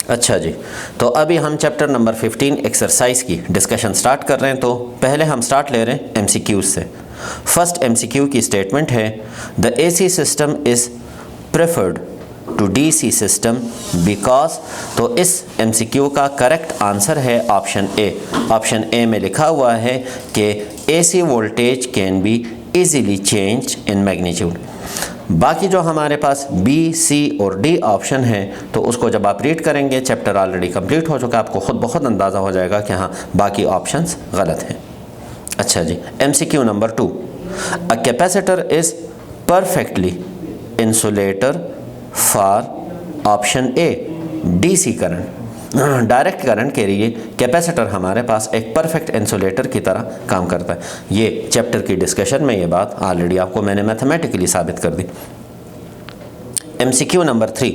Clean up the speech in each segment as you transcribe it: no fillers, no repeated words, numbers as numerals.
अच्छा जी, तो अभी हम चैप्टर नंबर 15 एक्सरसाइज की डिस्कशन स्टार्ट कर रहे हैं। तो पहले हम स्टार्ट ले रहे हैं एमसीक्यूज से। फर्स्ट एमसीक्यू की स्टेटमेंट है, the AC system is preferred to DC system because. तो इस एमसीक्यू का करेक्ट आंसर है ऑप्शन ए। ऑप्शन ए में लिखा हुआ है कि AC voltage can be easily change in magnitude. बाकी जो हमारे पास बी, सी और डी ऑप्शन है, तो उसको जब आप रीड करेंगे, चैप्टर ऑलरेडी कंप्लीट हो चुका है, आपको खुद बहुत अंदाज़ा हो जाएगा कि हाँ बाकी ऑप्शंस गलत हैं। अच्छा जी, MCQ number 2, a capacitor is perfectly insulator for option A DC current. Direct current के लिए कैपेसिटर हमारे पास एक परफेक्ट इंसुलेटर की तरह काम करता है। ये चैप्टर की डिस्कशन में ये बात ऑलरेडी आपको मैंने मैथमेटिकली साबित कर दी। MCQ number 3,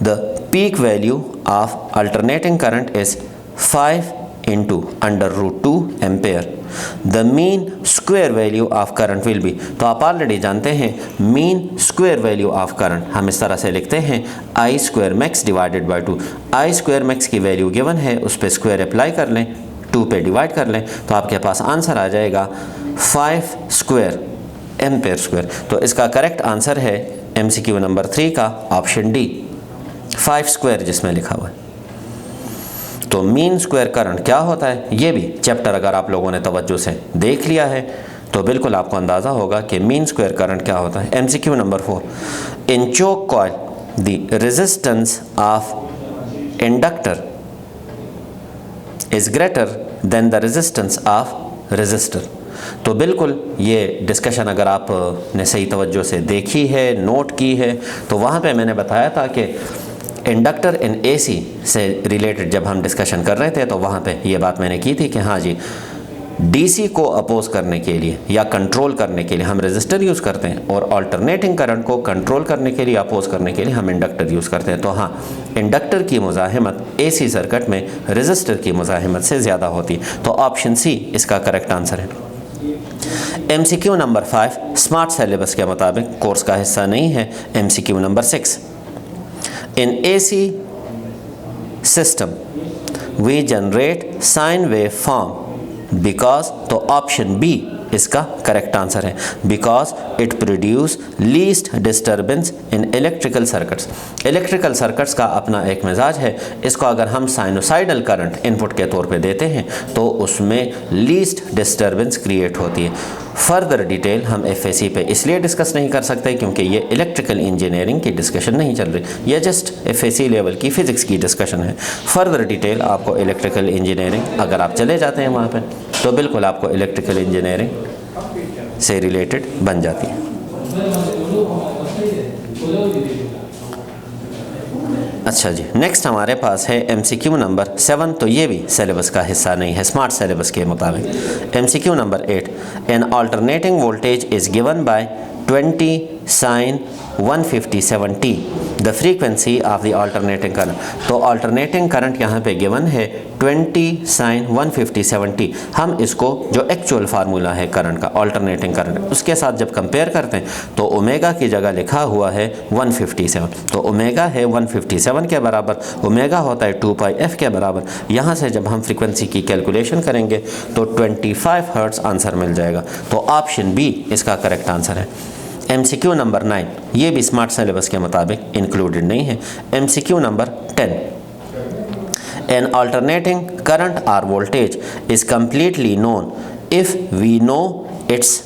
the peak value of alternating current is 5 into √2 ampere. The mean square value of current will be. तो आप ऑलरेडी जानते हैं mean square value of current हम इस तरह से लिखते हैं I square max divided by 2। I square max की वैल्यू गिवन है, उस पर स्क्वायर अप्लाई कर लें, 2 पे डिवाइड कर लें, तो आपके पास आंसर आ जाएगा 5 स्क्वायर एम्पेयर स्क्वायर। तो इसका करेक्ट आंसर है एमसीक्यू नंबर 3 का ऑप्शन डी, 5 स्क्वायर जिसमें लिखा हुआ है। तो मीन स्क्वायर करंट क्या होता है, ये भी चैप्टर अगर आप लोगों ने तवज्जो से देख लिया है तो बिल्कुल आपको अंदाज़ा होगा कि मीन स्क्वायर करंट क्या होता है। MCQ number 4, in choke coil the resistance of inductor is greater than the resistance of resistor. तो बिल्कुल ये डिस्कशन अगर आपने सही तवज्जो से देखी है, नोट की है, तो वहाँ पे मैंने बताया था कि इंडक्टर इन एसी से रिलेटेड जब हम डिस्कशन कर रहे थे तो वहाँ पे ये बात मैंने की थी कि हाँ जी, डीसी को अपोज करने के लिए या कंट्रोल करने के लिए हम रेजिस्टर यूज़ करते हैं, और अल्टरनेटिंग करंट को कंट्रोल करने के लिए, अपोज करने के लिए हम इंडक्टर यूज़ करते हैं। तो हाँ, इंडक्टर की मुज़ाहिमत एसी सर्किट में रेजिस्टर की मुज़ाहिमत से ज़्यादा होती है। तो ऑप्शन सी इसका करेक्ट आंसर है। एमसीक्यू नंबर 5 स्मार्ट सिलेबस के मुताबिक कोर्स का हिस्सा नहीं है। MCQ number 6, in AC system we generate sine wave form because। तो ऑप्शन बी इसका करेक्ट आंसर है, because it produce least disturbance in electrical circuits. Electrical circuits का अपना एक मिजाज है, इसको अगर हम साइनोसाइडल करंट इनपुट के तौर पे देते हैं तो उसमें लीस्ट डिस्टर्बेंस क्रिएट होती है। फर्दर डिटेल हम एफएसी पे इसलिए डिस्कस नहीं कर सकते क्योंकि ये इलेक्ट्रिकल इंजीनियरिंग की डिस्कशन नहीं चल रही, ये जस्ट एफएसी लेवल की फ़िज़िक्स की डिस्कशन है। फर्दर डिटेल आपको इलेक्ट्रिकल इंजीनियरिंग अगर आप चले जाते हैं वहाँ पर तो बिल्कुल आपको इलेक्ट्रिकल इंजीनियरिंग से रिलेटेड बन जाती है। अच्छा जी, नेक्स्ट हमारे पास है एमसीक्यू नंबर 7। तो ये भी सिलेबस का हिस्सा नहीं है स्मार्ट सिलेबस के मुताबिक। MCQ number 8, N alternating voltage is given by 20 sin 157t the frequency of the alternating current. तो अल्टरनेटिंग करंट यहाँ पे गिवन है 20 sin 157t। हम इसको जो एक्चुअल फार्मूला है करंट का, अल्टरनेटिंग करंट, उसके साथ जब कंपेयर करते हैं तो ओमेगा की जगह लिखा हुआ है 157। तो ओमेगा है 157 के बराबर, ओमेगा होता है 2πf के बराबर। यहाँ से जब हम फ्रीक्वेंसी की कैलकुलेशन करेंगे तो 25 हर्ट्ज़ आंसर मिल जाएगा। तो ऑप्शन बी इसका करेक्ट आंसर है। एमसीक्यू नंबर 9, ये भी स्मार्ट सिलेबस के मुताबिक इंक्लूडेड नहीं है। MCQ number 10, an alternating current और voltage is completely known if we know its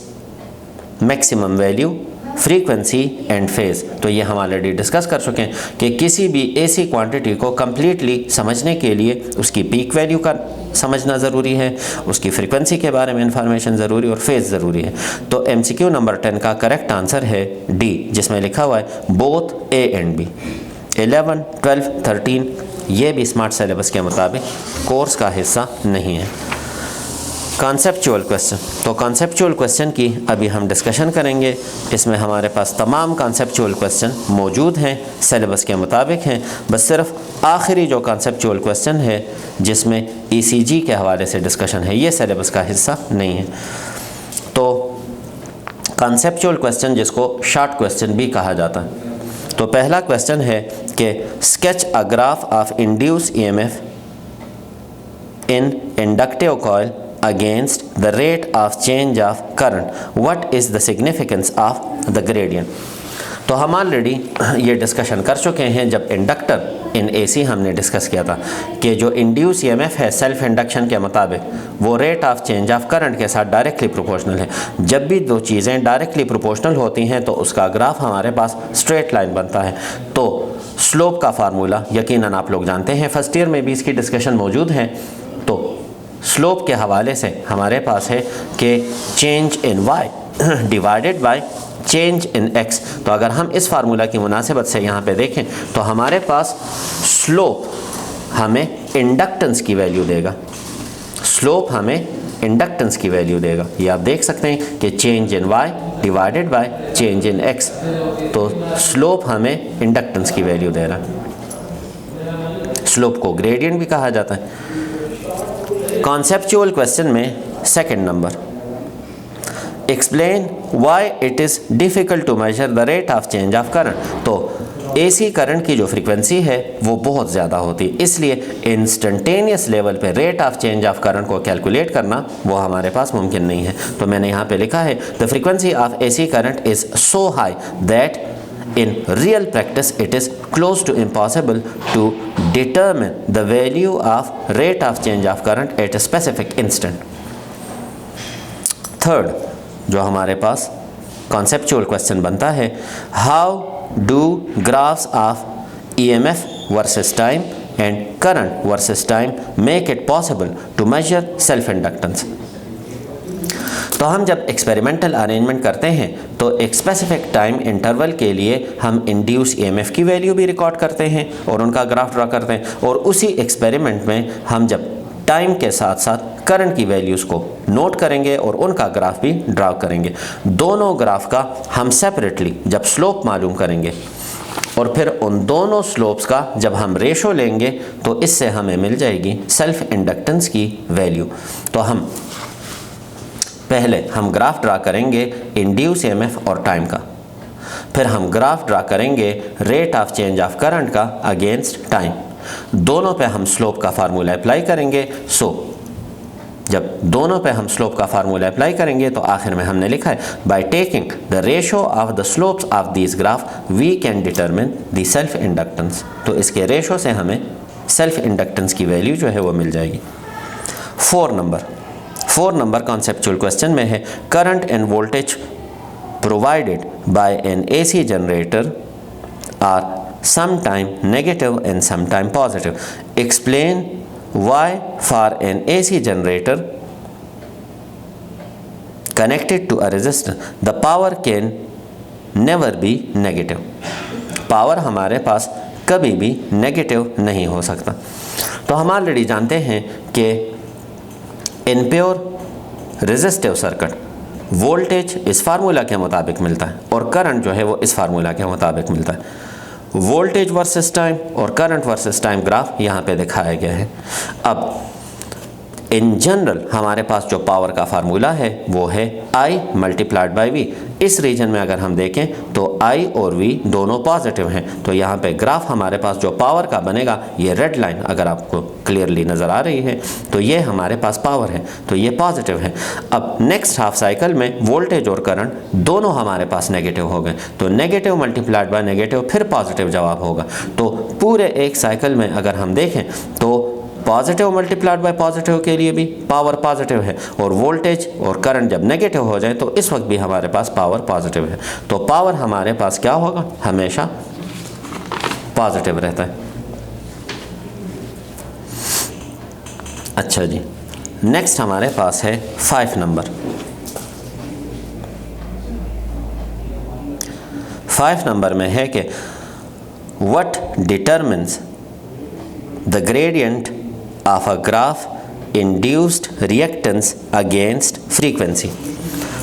maximum value, frequency and phase. तो ये हम ऑलरेडी डिस्कस कर चुके हैं कि किसी भी एसी क्वांटिटी को कम्प्लीटली समझने के लिए उसकी पीक वैल्यू का समझना ज़रूरी है, उसकी फ्रीक्वेंसी के बारे में इंफॉर्मेशन ज़रूरी और फेज़ ज़रूरी है। तो एमसीक्यू नंबर 10 का करेक्ट आंसर है डी, जिसमें लिखा हुआ है बोथ ए एंड बी। 11, 12, 13 ये भी स्मार्ट सिलेबस के मुताबिक कोर्स का हिस्सा नहीं है। कॉन्सेप्चुअल क्वेश्चन, तो कॉन्सेप्चुअल क्वेश्चन की अभी हम डिस्कशन करेंगे। इसमें हमारे पास तमाम कॉन्सेप्चुअल क्वेश्चन मौजूद हैं, सिलेबस के मुताबिक हैं। बस सिर्फ आखिरी जो कॉन्सेप्चुअल क्वेश्चन है जिसमें ईसीजी के हवाले से डिस्कशन है, ये सिलेबस का हिस्सा नहीं है। तो कॉन्सेप्चुअल क्वेश्चन जिसको शॉर्ट क्वेश्चन भी कहा जाता है, तो पहला क्वेश्चन है कि sketch a graph of induce EMF in inductive coil against the rate of change of current. What is the significance of the gradient? तो हम ऑलरेडी ये डिस्कशन कर चुके हैं जब इंडक्टर इन एसी हमने डिस्कस किया था कि जो इंड्यूस ईएमएफ है सेल्फ इंडक्शन के मुताबिक वो rate of change of current के साथ डायरेक्टली प्रोपोर्शनल है। जब भी दो चीज़ें डायरेक्टली प्रोपोर्शनल होती हैं तो उसका ग्राफ हमारे पास स्ट्रेट लाइन बनता है। तो स्लोप का फार्मूला यकीनन आप लोग जानते हैं, फर्स्ट ईयर में भी इसकी डिस्कशन मौजूद है। तो स्लोप के हवाले से हमारे पास है कि change in Y divided by change in X. तो अगर हम इस फार्मूला की मुनासिबत से यहाँ पे देखें तो हमारे पास स्लोप हमें इंडक्टेंस की वैल्यू देगा, स्लोप हमें इंडक्टेंस की वैल्यू देगा। ये आप देख सकते हैं कि change in Y divided by change in X, तो स्लोप हमें इंडक्टेंस की वैल्यू दे रहा है। स्लोप को ग्रेडियंट भी कहा जाता है। कॉन्सेप्चुअल क्वेश्चन में second number, explain why it is difficult to measure the rate of change of current. तो एसी करंट की जो फ्रीक्वेंसी है वो बहुत ज़्यादा होती है, इसलिए इंस्टेंटेनियस लेवल पे rate of change of current को कैलकुलेट करना वो हमारे पास मुमकिन नहीं है। तो मैंने यहाँ पे लिखा है the frequency of AC current is so high that in real practice it is close to impossible to determine the value of rate of change of current at a specific instant. Third जो हमारे पास conceptual question बनता है, how do graphs of EMF versus time and current versus time make it possible to measure self inductance. तो हम जब experimental arrangement करते हैं तो एक स्पेसिफिक टाइम इंटरवल के लिए हम इंड्यूस ईएमएफ की वैल्यू भी रिकॉर्ड करते हैं और उनका ग्राफ ड्रा करते हैं, और उसी एक्सपेरिमेंट में हम जब टाइम के साथ साथ करंट की वैल्यूज़ को नोट करेंगे और उनका ग्राफ भी ड्रा करेंगे। दोनों ग्राफ का हम सेपरेटली जब स्लोप मालूम करेंगे और फिर उन दोनों स्लोप्स का जब हम रेशो लेंगे तो इससे हमें मिल जाएगी सेल्फ इंडक्टेंस की वैल्यू। तो हम पहले हम ग्राफ ड्रा करेंगे इंड्यूस ईएमएफ और टाइम का, फिर हम ग्राफ ड्रा करेंगे rate of change of current का अगेंस्ट टाइम। दोनों पे हम स्लोप का फार्मूला अप्लाई करेंगे। जब दोनों पे हम स्लोप का फार्मूला अप्लाई करेंगे तो आखिर में हमने लिखा है by taking the ratio of the slopes of this graph we can determine the self inductance. तो इसके रेशो से हमें सेल्फ इंडक्टेंस की वैल्यू जो है वो मिल जाएगी। फोर नंबर कॉन्सेप्चुअल क्वेश्चन में है current and voltage provided by an AC generator are sometime negative and sometime positive. Explain why for an AC generator connected to a resistor the power can never be negative. Power हमारे पास कभी भी negative नहीं हो सकता। तो हम already जानते हैं कि in pure resistive circuit voltage इस फार्मूला के मुताबिक मिलता है और करंट जो है वो इस फार्मूला के मुताबिक मिलता है। वोल्टेज वर्सेस टाइम और करंट वर्सेस टाइम ग्राफ यहाँ पे दिखाया गया है। अब इन जनरल हमारे पास जो पावर का फार्मूला है वो है I मल्टीप्लाइड बाई V। इस रीजन में अगर हम देखें तो I और V दोनों पॉजिटिव हैं, तो यहाँ पे ग्राफ हमारे पास जो पावर का बनेगा, ये रेड लाइन अगर आपको क्लियरली नज़र आ रही है तो ये हमारे पास पावर है, तो ये पॉजिटिव है। अब नेक्स्ट हाफ साइकिल में वोल्टेज और करंट दोनों हमारे पास नेगेटिव हो गए, तो नेगेटिव मल्टीप्लाइड बाय नेगेटिव फिर पॉजिटिव जवाब होगा। तो पूरे एक साइकिल में अगर हम देखें तो पॉजिटिव मल्टीप्लाइड बाय पॉजिटिव के लिए भी पावर पॉजिटिव है, और वोल्टेज और करंट जब नेगेटिव हो जाए तो इस वक्त भी हमारे पास पावर पॉजिटिव है। तो पावर हमारे पास क्या होगा, हमेशा पॉजिटिव रहता है। अच्छा जी, नेक्स्ट हमारे पास है 5 नंबर। 5 नंबर में है कि what determines the gradient of a graph induced reactance against frequency।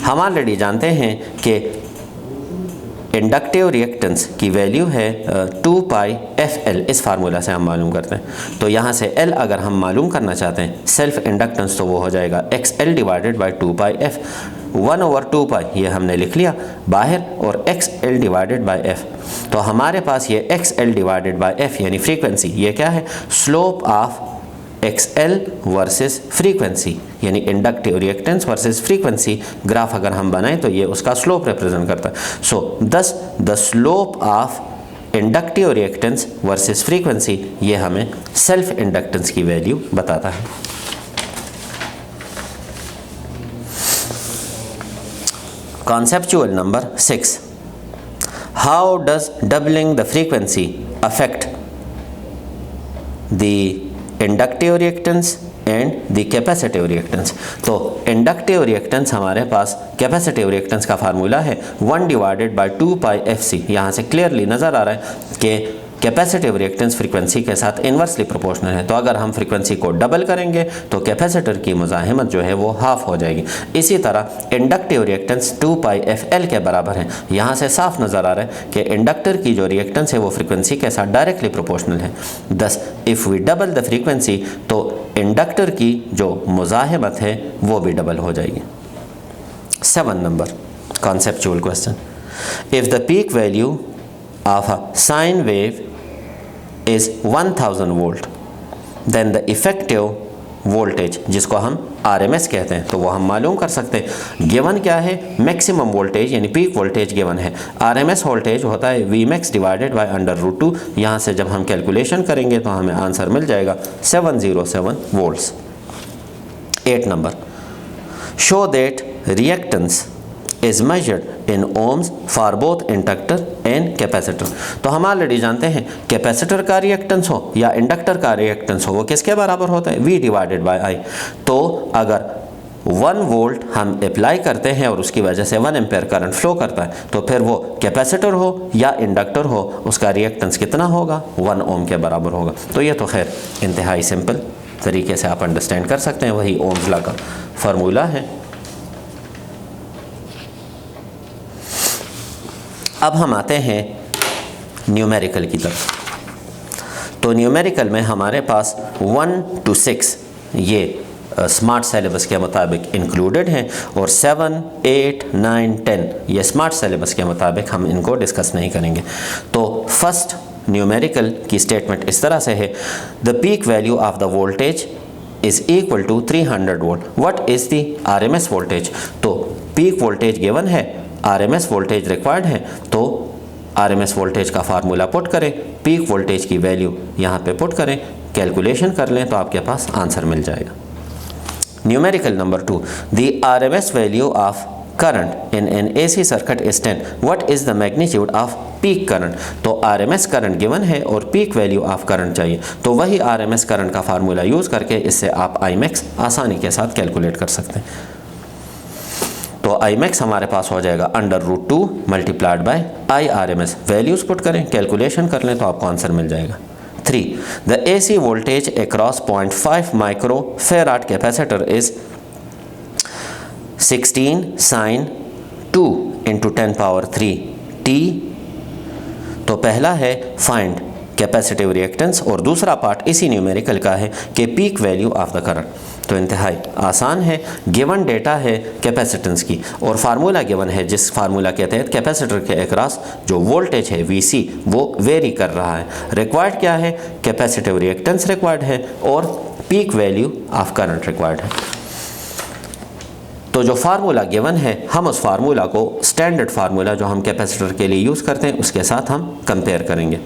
हम ऑलरेडी जानते हैं कि इंडक्टिव रिएक्टेंस की वैल्यू है 2πfl, इस फार्मूला से हम मालूम करते हैं। तो यहाँ से L अगर हम मालूम करना चाहते हैं सेल्फ इंडक्टेंस, तो वो हो जाएगा XL डिवाइडेड बाई 2πf। 1/2 पाई ये हमने लिख लिया बाहर, और XL डिवाइडेड बाय F। तो हमारे पास ये XL डिवाइडेड बाय F यानी फ्रीक्वेंसी, ये क्या है, slope of XL versus frequency, यानी inductive reactance versus frequency graph अगर हम बनाएं तो ये उसका स्लोप रिप्रेजेंट करता है। सो दस the slope of inductive reactance versus frequency ये हमें सेल्फ इंडक्टेंस की वैल्यू बताता है। Conceptual number 6, how does doubling the frequency affect the inductive reactance and the capacitive reactance. तो इंडक्टिव रिएक्टेंस हमारे पास कैपेसिटिव रिएक्टेंस का फार्मूला है 1 डिवाइडेड बाय 2 पाई FC। यहाँ से क्लियरली नज़र आ रहा है कि कैपेसिटिव रिएक्टेंस फ्रीक्वेंसी के साथ इन्वर्सली प्रोपोर्शनल है। तो अगर हम फ्रीक्वेंसी को डबल करेंगे तो कैपेसिटर की मुज़ाहिमत जो है वो हाफ हो जाएगी। इसी तरह इंडक्टिव रिएक्टेंस 2 पाई FL के बराबर है। यहाँ से साफ नज़र आ रहा है कि इंडक्टर की जो रिएक्टेंस है वो फ्रीक्वेंसी के साथ डायरेक्टली प्रोपोर्शनल है। Thus if we double the frequency तो इंडक्टर की जो मुज़ाहिमत है वो भी डबल हो जाएगी। 7 number conceptual question, if the peak value of a sine wave is 1000 volt, then the effective voltage जिसको हम RMS कहते हैं तो वो हम मालूम कर सकते हैं। गिवन क्या है, मैक्सिमम वोल्टेज यानी पीक वोल्टेज गिवन है। RMS वोल्टेज होता है Vmax डिवाइडेड बाय √2। यहाँ से जब हम कैलकुलेशन करेंगे तो हमें आंसर मिल जाएगा 707 volts. 8 number, show that reactance is measured in ohms for both inductor and capacitor। तो हम ऑलरेडी जानते हैं कैपेसिटर का रिएक्टेंस हो या इंडक्टर का रिएक्टेंस हो वो किसके बराबर होता है, V डिवाइडेड बाय I। तो अगर 1 वोल्ट हम अप्लाई करते हैं और उसकी वजह से 1 एम्पेयर करंट फ्लो करता है तो फिर वो कैपेसिटर हो या इंडक्टर हो उसका रिएक्टेंस कितना होगा, 1 ओम के बराबर होगा। तो ये तो खैर इंतहाई सिंपल तरीके से आप अंडरस्टैंड कर सकते हैं, वही ओम्स लॉ का फार्मूला है। अब हम आते हैं न्यूमेरिकल की तरफ। तो न्यूमेरिकल में हमारे पास 1 to 6 ये स्मार्ट सिलेबस के मुताबिक इंक्लूडेड हैं और 7, 8, 9, 10 ये स्मार्ट सिलेबस के मुताबिक हम इनको डिस्कस नहीं करेंगे। तो फर्स्ट न्यूमेरिकल की स्टेटमेंट इस तरह से है, the peak value of the voltage is equal to 300 volt. What is the RMS voltage. तो पीक वोल्टेज गिवन है, RMS वोल्टेज रिक्वायर्ड है, तो RMS वोल्टेज का फार्मूला पुट करें, पीक वोल्टेज की वैल्यू यहाँ पे पुट करें, कैलकुलेशन कर लें तो आपके पास आंसर मिल जाएगा। Numerical number 2, the RMS value of current in an AC circuit is 10। What is the magnitude off peak current. तो RMS करंट गिवन है और पीक वैल्यू ऑफ करंट चाहिए, तो वही RMS करंट का फार्मूला यूज़ करके इससे आप Imax आसानी के साथ कैलकुलेट कर सकते हैं। तो Imax हमारे पास हो जाएगा √2 multiplied by IRMS। Values put करें, कैलकुलेशन कर लें तो आपको आंसर मिल जाएगा। 3, the AC voltage across 0.5 micro farad capacitor is 16 sin 2 × 10³ T। तो पहला है फाइंड कैपेसिटिव रिएक्टेंस और दूसरा पार्ट इसी न्यूमेरिकल का है कि peak value of the current. तो इंतहाई आसान है, गिवन डेटा है कैपेसिटेंस की और फार्मूला गिवन है जिस फार्मूला के तहत कैपेसिटर के अक्रॉस जो वोल्टेज है VC वो वेरी कर रहा है। रिक्वायर्ड क्या है, कैपेसिटिव रिएक्टेंस रिक्वायर्ड है और peak value of current required है। तो जो फार्मूला गिवन है हम उस फार्मूला को स्टैंडर्ड फार्मूला जो हम कैपेसिटर के लिए यूज़ करते हैं उसके साथ हम कंपेयर करेंगे।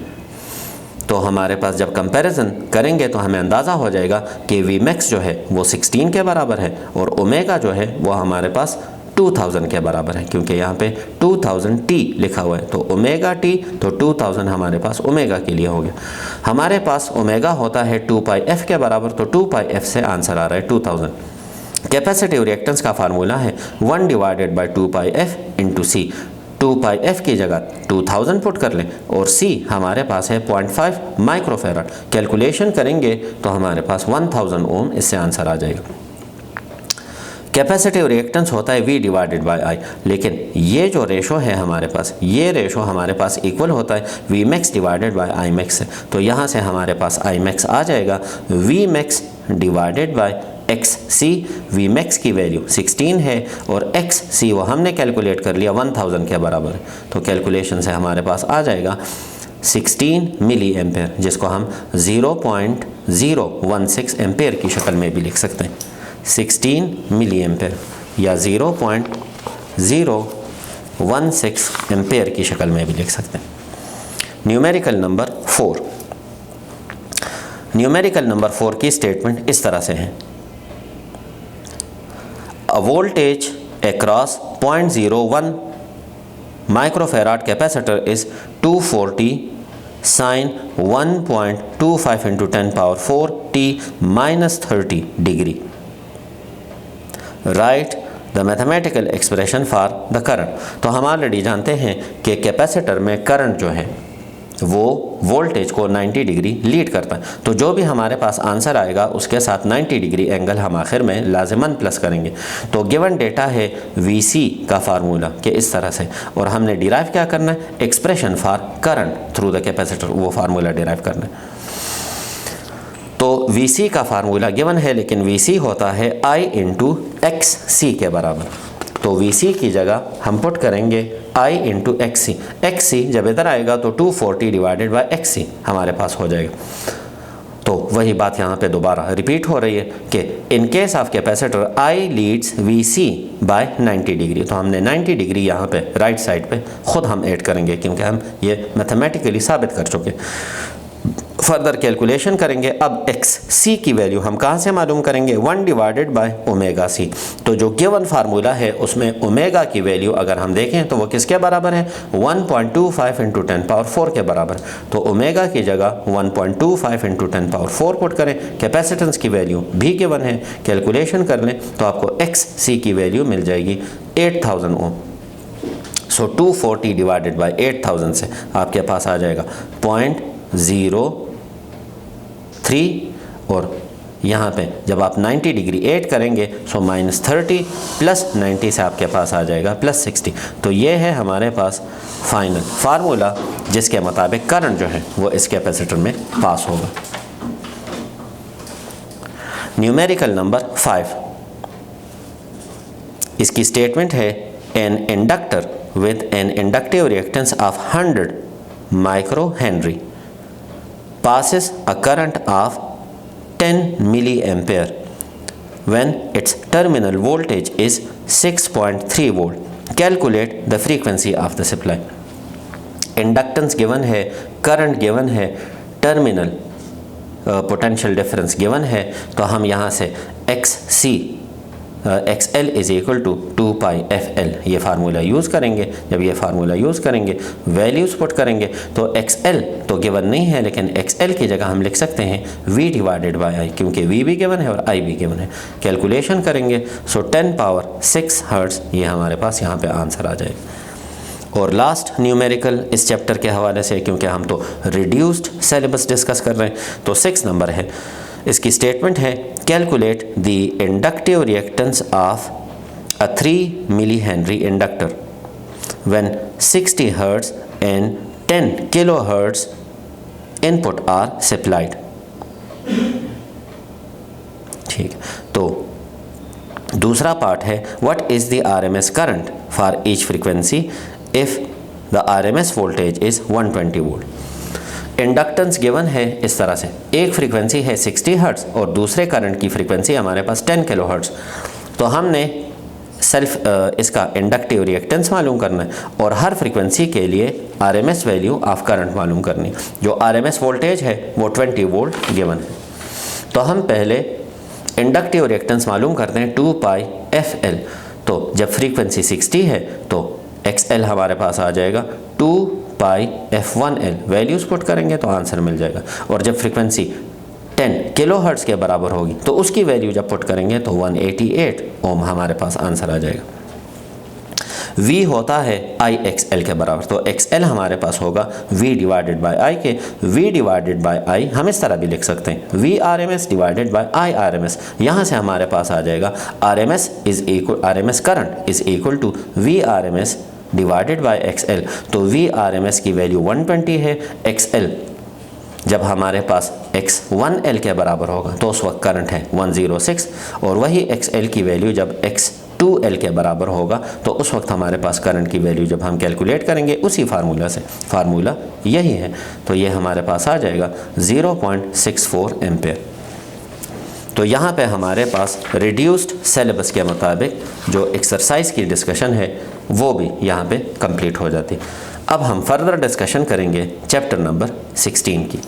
तो हमारे पास जब कंपैरिजन करेंगे तो हमें अंदाज़ा हो जाएगा कि Vmax जो है वो 16 के बराबर है और ओमेगा जो है वो हमारे पास 2000 के बराबर है, क्योंकि यहाँ पे 2000T लिखा हुआ है। तो ओमेगा T तो 2000 हमारे पास ओमेगा के लिए हो गया। हमारे पास ओमेगा होता है 2πf के बराबर, तो 2πf से आंसर आ रहा है 2000। कैपेसिटिव रिएक्टेंस का फार्मूला है 1 divided by 2πf × C। 2πf की जगह 2000 पुट कर लें और C हमारे पास है 0.5 माइक्रोफेराड। कैलकुलेशन करेंगे तो हमारे पास 1000 ओम इससे आंसर आ जाएगा। कैपेसिटिव रिएक्टेंस होता है V डिवाइडेड बाय I, लेकिन ये जो रेशो है हमारे पास, ये रेशो हमारे पास इक्वल होता है Vmax डिवाइडेड बाय Imax से। तो यहाँ से हमारे पास Imax आ जाएगा Vmax divided by X C V max की वैल्यू 16 है और एक्स सी वो हमने कैलकुलेट कर लिया 1000 के बराबर है। तो कैलकुलेशन से हमारे पास आ जाएगा 16 मिली एम्पेयर, जिसको हम 0.016 एम्पेयर की शक्ल में भी लिख सकते हैं। 16 मिली एम्पेयर या 0.016 एम्पेयर की शक्ल में भी लिख सकते हैं। Numerical number 4। न्यूमेरिकल नंबर 4 की स्टेटमेंट इस तरह से है। A voltage across 0.01 microfarad capacitor is 240 sin 1.25 into 10 power 4 t minus 30 degree. Write the mathematical expression for the current. तो हम ऑलरेडी जानते हैं कि कैपेसिटर में करंट जो है वो वोल्टेज को 90 डिग्री लीड करता है। तो जो भी हमारे पास आंसर आएगा उसके साथ 90 डिग्री एंगल हम आखिर में लाजिमन प्लस करेंगे। तो गिवन डेटा है VC का फार्मूला कि इस तरह से, और हमने डिराइव क्या करना है, expression for current through the capacitor, वो फार्मूला डिराइव करना है। तो VC का फार्मूला गिवन है, लेकिन VC होता है I इंटू XC के बराबर। तो VC की जगह हम पुट करेंगे I इंटू XC। XC जब इधर आएगा तो 240 डिवाइडेड बाई XC हमारे पास हो जाएगा। तो वही बात यहाँ पे दोबारा रिपीट हो रही है कि in case of capacitor I leads VC by 90 degree. तो हमने 90 डिग्री यहाँ पे राइट साइड पे खुद हम ऐड करेंगे, क्योंकि हम ये मैथमेटिकली साबित कर चुके। फर्दर कैलकुलेशन करेंगे। अब XC की वैल्यू हम कहाँ से मालूम करेंगे, 1 डिवाइडेड बाय ओमेगा C। तो जो गिवन फार्मूला है उसमें ओमेगा की वैल्यू अगर हम देखें तो वो किसके बराबर है, 1.25 इंटू 10 पावर 4 के बराबर। तो ओमेगा की जगह 1.25 इंटू 10 पावर 4 पुट करें। कैपेसिटेंस की वैल्यू भी गिवन है, कैलकुलेशन कर लें तो आपको XC की वैल्यू मिल जाएगी 8000 ओम। सो 240 डिवाइडेड बाई 8000 से आपके पास आ जाएगा 0.03, और यहाँ पे जब आप 90 डिग्री ऐड करेंगे सो -30 प्लस 90 से आपके पास आ जाएगा +60। तो ये है हमारे पास फाइनल फार्मूला जिसके मुताबिक करंट जो है वो इस कैपेसिटर में पास होगा। न्यूमेरिकल नंबर 5, इसकी स्टेटमेंट है an inductor with an inductive reactance of 100 microhenry passes a current of 10 milliampere when its terminal voltage is 6.3 volt. Calculate the frequency of the supply. Inductance given है, current given है, terminal potential difference given है। तो हम यहाँ से XL is equal to 2πfl ये formula use करेंगे। जब ये फार्मूला यूज़ करेंगे वैल्यूज़ पुट करेंगे तो XL तो गिवन नहीं है, लेकिन XL की जगह हम लिख सकते हैं V डिवाइडेड बाई I, क्योंकि V भी गिवन है और I भी गिवन है। कैलकुलेशन करेंगे सो 10 पावर 6 हर्ट्ज़ ये हमारे पास यहाँ पे आंसर आ जाएगा। और लास्ट न्यूमेरिकल इस चैप्टर के हवाले से, क्योंकि हम तो रिड्यूस्ड सिलेबस डिस्कस कर रहे हैं, तो 6 नंबर है। इसकी स्टेटमेंट है calculate the inductive reactance of a 3 milli henry inductor when 60 hertz and 10 kilo hertz input are supplied. ठीक, तो दूसरा पार्ट है what is the RMS current for each frequency if the RMS voltage is 120 volt. Inductance given है इस तरह से, एक frequency है 60 हर्ट्ज़ और दूसरे करंट की फ्रीक्वेंसी हमारे पास 10 किलो हर्ट्ज़। तो हमने इसका इंडक्टिव रिएक्टेंस मालूम करना है और हर फ्रीक्वेंसी के लिए RMS वैल्यू ऑफ करंट मालूम करनी है। जो RMS वोल्टेज है वो 20 वोल्ट गिवन है। तो हम पहले इंडक्टिव रिएक्टेंस मालूम करते हैं 2πfl। तो जब फ्रीक्वेंसी 60 है तो XL हमारे पास आ जाएगा 2πf1l, वैल्यूज़ पुट करेंगे तो आंसर मिल जाएगा। और जब फ्रीक्वेंसी 10 किलो हर्ट्ज़ के बराबर होगी तो उसकी वैल्यू जब पुट करेंगे तो 188 ओम हमारे पास आंसर आ जाएगा। V होता है IXL के बराबर, तो XL हमारे पास होगा V डिवाइडेड बाई I के। V डिवाइडेड बाई I हम इस तरह भी लिख सकते हैं V RMS divided by I RMS। यहाँ से हमारे पास आ जाएगा RMS current is equal to V RMS divided by XL। तो V RMS की वैल्यू 120 है, XL जब हमारे पास x 1L के बराबर होगा तो उस वक्त करंट है 106, और वही XL की वैल्यू जब x 2L के बराबर होगा तो उस वक्त हमारे पास करंट की वैल्यू जब हम कैलकुलेट करेंगे उसी फार्मूला से, फार्मूला यही है, तो ये हमारे पास आ जाएगा 0.64 एम्पेयर। तो यहाँ पे हमारे पास रिड्यूस्ड सिलेबस के मुताबिक जो एक्सरसाइज की डिस्कशन है वो भी यहाँ पे कंप्लीट हो जाती। अब हम फर्दर डिस्कशन करेंगे चैप्टर नंबर 16 की।